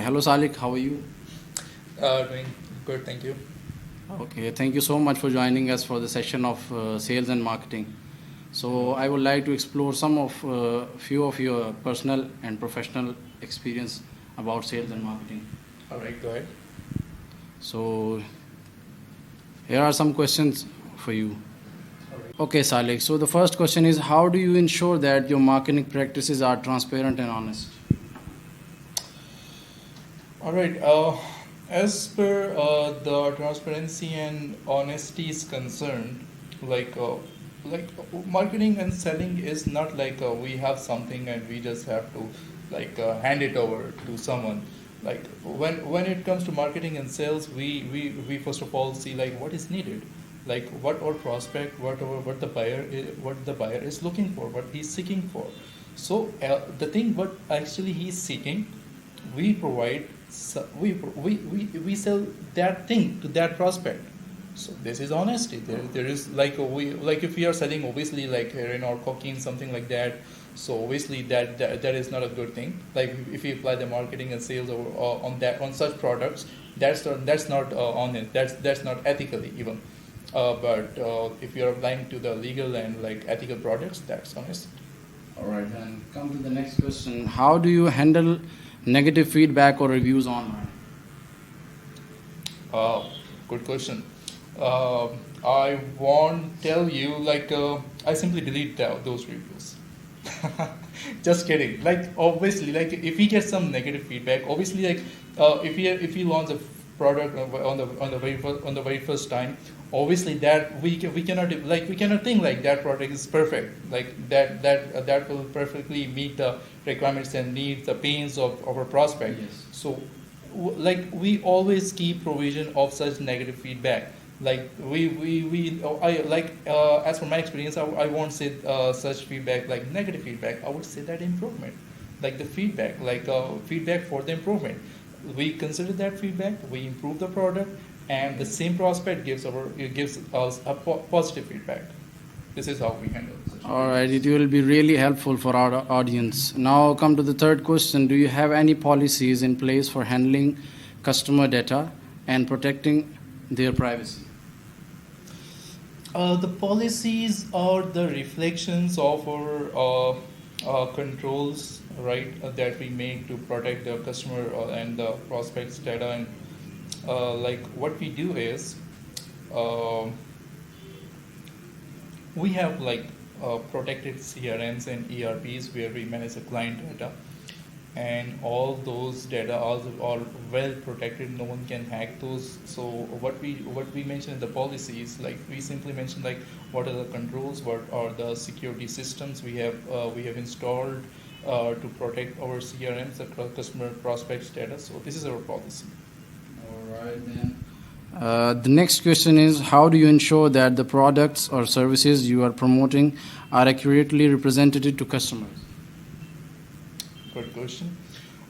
Hello Salik, how are you? Doing good, thank you. Okay, thank you so much for joining us for the session of sales and marketing. So I would like to explore some of few of your personal and professional experience about sales and marketing. All right, go ahead. So here are some questions for you. All right. Okay, Salik. So the first question is, how do you ensure that your marketing practices are transparent and honest? All right. As per the transparency and honesty is concerned, like uh, marketing and selling is not like we have something and we just have to hand it over to someone. Like when it comes to marketing and sales, we first of all see like what is needed, like what our prospect, what the buyer is looking for, what he's seeking for. So the thing what actually he's seeking, we provide we sell that thing to that prospect. So this is honesty. There is like we like if we are selling obviously like heroin or cocaine something like that. So obviously that is not a good thing. Like if you apply the marketing and sales on that on such products, that's not honest. That's not ethically even. But if you are applying to the legal and like ethical products, that's honest. All right, then come to the next question. How do you handle negative feedback or reviews online? Uh, Good question. I won't tell you I simply delete those reviews. Just kidding. Like obviously, like if we get some negative feedback, obviously if we launch a product on the very first time, obviously that we cannot we cannot think like that product is perfect. Like that will perfectly meet the requirements and needs the pains of our prospect. Yes. So like we always keep provision of such negative feedback. Like we I like as for my experience, I won't say such feedback like negative feedback. I would say that improvement, like the feedback, feedback for the improvement. We consider that feedback, we improve the product, and the same prospect gives us a positive feedback. This is how we handle such All right, feedbacks. it will be really helpful for our audience. Now, come to the third question. Do you have any policies in place for handling customer data and protecting their privacy? The policies are the reflections of our controls, right, that we make to protect the customer and the prospects' data. And like what we do is uh, we have protected CRMs and ERPs where we manage the client data, and all those data are well protected. No one can hack those. So what we mention in the policies, like we simply mention like what are the controls, what are the security systems we have installed to protect our CRMs, the customer prospects data. So this is our policy. All right, then. The next question is, how do you ensure that the products or services you are promoting are accurately represented to customers? Good question.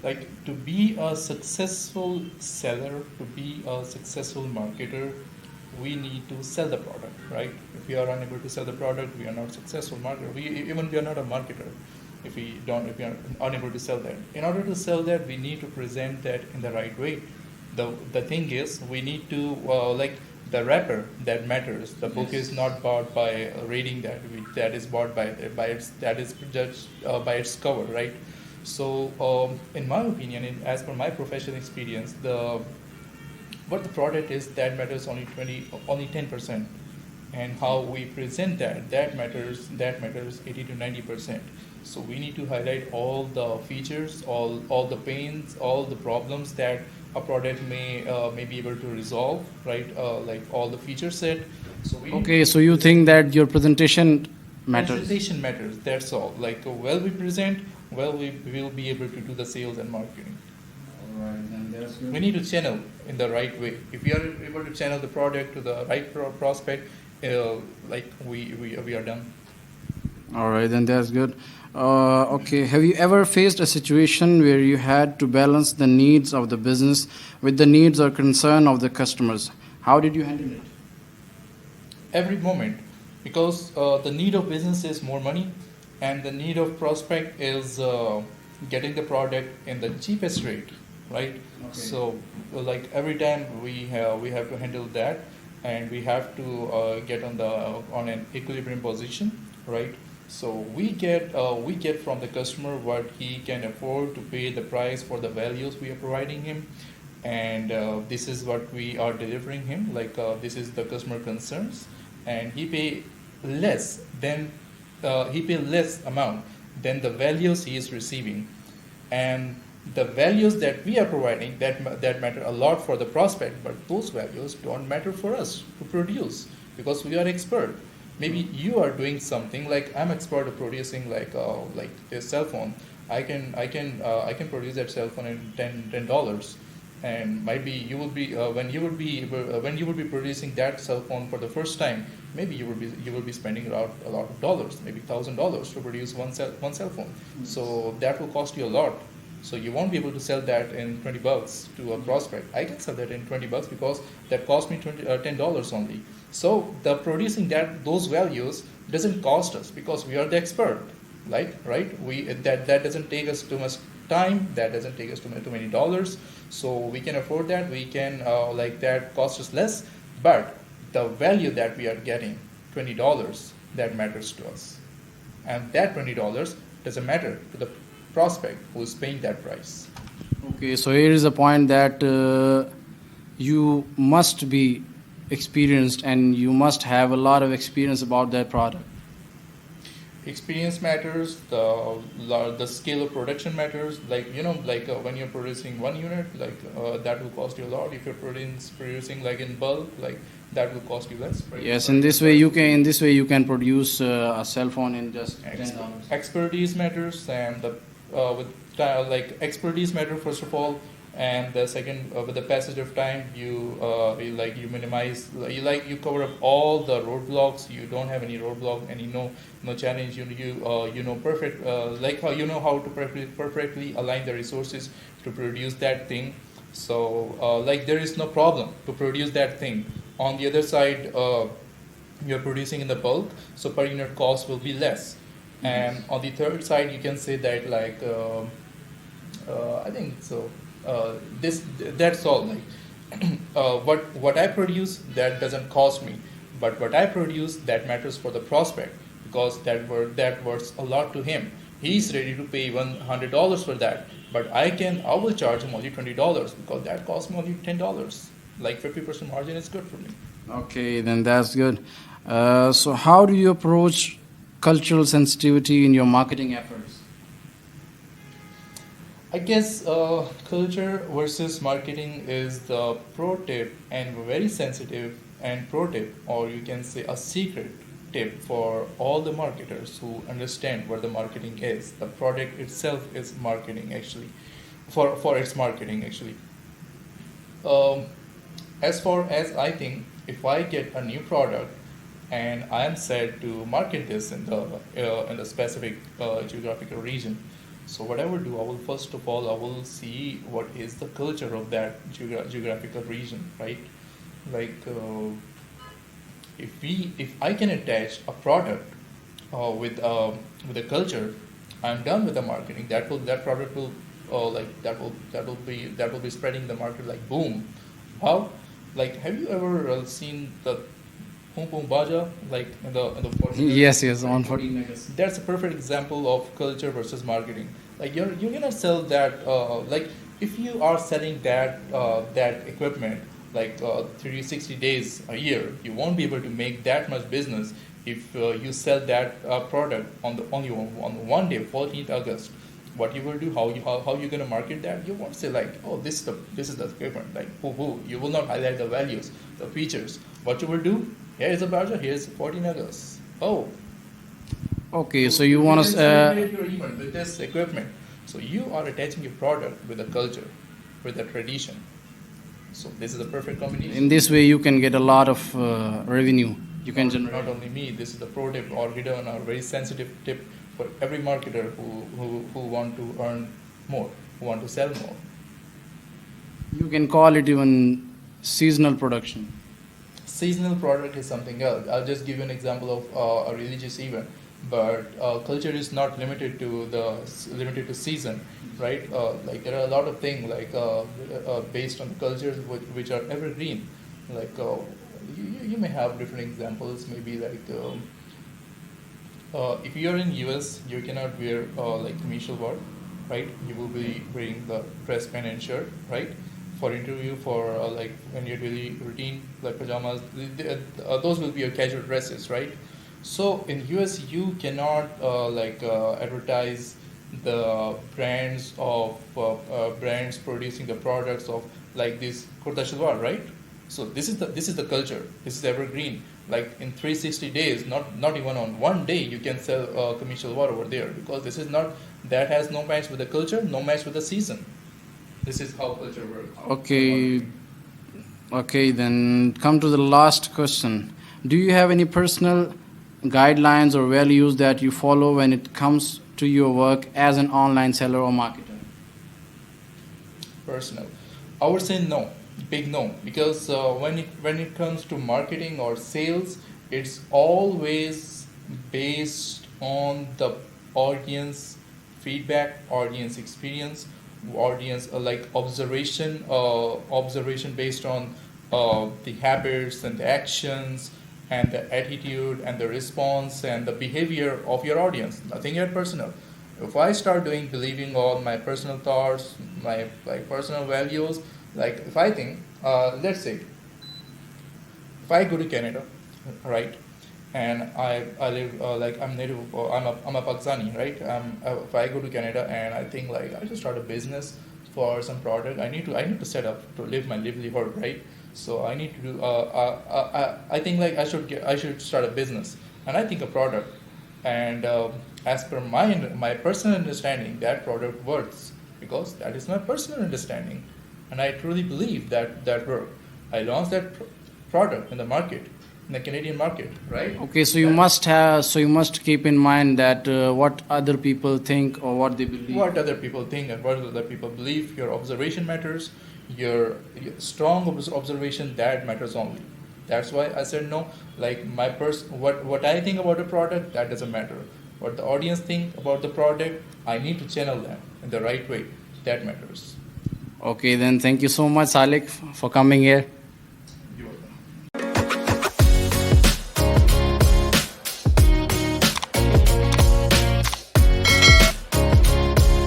Like to be a successful seller, to be a successful marketer, we need to sell the product, right? If we are unable to sell the product, we are not successful marketer. We are not a marketer if we are unable to sell that. In order to sell that, we need to present that in the right way. The thing is, we need to the wrapper that matters. The book Yes. is not bought by reading that. That is bought by its that is judged by its cover, right? So, in my opinion, as per my professional experience, the what the product is that matters only 10%, and how we present that matters 80 to 90%. So we need to highlight all the features, all the pains, all the problems that a product may be able to resolve, right? Like all the feature set. So we need Okay, to so you present think that your presentation matters? presentation matters. That's all. Like well we present, well we will be able to do the sales and marketing. All right, then that's good. We need to channel in the right way. If we are able to channel the product to the right prospect, we are done. All right, then that's good. Okay, have you ever faced a situation where you had to balance the needs of the business with the needs or concern of the customers? How did you handle it? Every moment, because the need of business is more money, and the need of prospect is getting the product in the cheapest rate. right? Okay. So like every time we have to handle that, and we have to get on an equilibrium position, right? So we get from the customer what he can afford to pay the price for the values we are providing him, and this is what we are delivering him. Like this is the customer concerns, and he pay less amount than the values he is receiving, and the values that we are providing that matter a lot for the prospect, but those values don't matter for us to produce because we are expert. Maybe you are doing something like I'm expert of producing like a cell phone. I can produce that cell phone in $10, and might be you will be when you will be producing that cell phone for the first time. Maybe you will be spending a lot of dollars, maybe $1,000 to produce one cell phone. So that will cost you a lot. So you won't be able to sell that in $20 to a prospect. I can sell that in $20 because that cost me $10 only. So the producing those values doesn't cost us because we are the expert, right? That doesn't take us too much time. That doesn't take us too many dollars. So we can afford that. We can that costs us less, but the value that we are getting, $20, that matters to us, and that $20 doesn't matter to the prospect who is paying that price. Okay, so here is a point that you must be experienced and you must have a lot of experience about that product. Experience matters. The scale of production matters. When you're producing one unit, that will cost you a lot. If you're producing like in bulk, like that will cost you less. Right? Yes, in this way you can produce a cell phone in just $10. Expertise matters, and expertise matter first of all, and the second, with the passage of time, you minimize, you cover up all the roadblocks. You don't have any roadblock, and no challenge. You know perfect, like how you know how to perfectly align the resources to produce that thing. So there is no problem to produce that thing. On the other side, you're producing in the bulk, so per unit cost will be less. And on the third side, you can say that I think so. That's all. What I produce, that doesn't cost me, but what I produce, that matters for the prospect because that worth a lot to him. He's ready to pay $100 for that, but I will charge him only $20 because that costs me only $10. Like 50% margin is good for me. Okay, then that's good. So how do you approach cultural sensitivity in your marketing efforts? I guess culture versus marketing is the pro tip, and very sensitive and pro tip, or you can say a secret tip for all the marketers who understand what the marketing is. The product itself is marketing actually, for its marketing actually. As far as I think, if I get a new product and I am said to market this in the specific geographical region, so what I will do, I will first of all, I will see what is the culture of that geographical region, right? If I can attach a product with a culture, I'm done with the marketing. That product will that will be spreading the market like boom. How? Have you ever seen the Pum Pum Baja in the 14? Yes, on 14 August. That's a perfect example of culture versus marketing. You cannot sell that. If you are selling that equipment 360 days a year, you won't be able to make that much business if you sell that product on one day, 14th August. What you will do? How you gonna market that? You won't say this is the equipment. You will not highlight the values, the features. What you will do? Here is a Baja. Here is 14 August. Oh. Okay, so you want to celebrate your event with this equipment. So you are attaching your product with a culture, with a tradition. So this is a perfect combination. in this way you can get a lot of revenue. You can generate. Not only me. This is the pro tip or hidden or very sensitive tip for every marketer who want to earn more, who want to sell more. You can call it even seasonal production. Seasonal product is something else. I'll just give you an example of a religious event. but culture is not limited to season, right? Like there are a lot of things like based on cultures which are evergreen. Like you may have different examples, maybe like if you are in US, you cannot wear like commercial work, right? You will be wearing the dress pant and shirt, right? For interview, for like when you're daily routine, like pajamas, those will be your casual dresses, right? So in US, you cannot advertise the brands producing the products of like this kurta shalwar, right? So this is the culture. This is evergreen. Like in 360 days, not even on one day, you can sell commercial water over there, because this is not that has no match with the culture, no match with the season. This is how culture works. Okay, okay, then come to the last question. Do you have any personal guidelines or values that you follow when it comes to your work as an online seller or marketer? Personal, I would say no, big no, because when it comes to marketing or sales, it's always based on the audience feedback, audience experience, audience like observation based on the habits and the actions and the attitude and the response and the behavior of your audience. Nothing yet personal. If I start believing all my personal thoughts, my like personal values, like if I think, let's say, if I go to Canada, right, and I live like I'm native, I'm a Pakistani, right? If I go to Canada and I think like I just start a business for some product, I need to set up to live my livelihood, right? So I need to do. I think like I should start a business, and I think a product, and as per my personal understanding, that product works because that is my personal understanding, and I truly believe that work. I launched that product in the market, in the Canadian market, right? Okay, so you must keep in mind that what other people think or what they believe. What other people think and what other people believe. Your observation matters. Your strong observation, that matters only. That's why I said no. Like what I think about a product, that doesn't matter. What the audience think about the product, I need to channel them in the right way. That matters. Okay, then thank you so much, Salik, for coming here.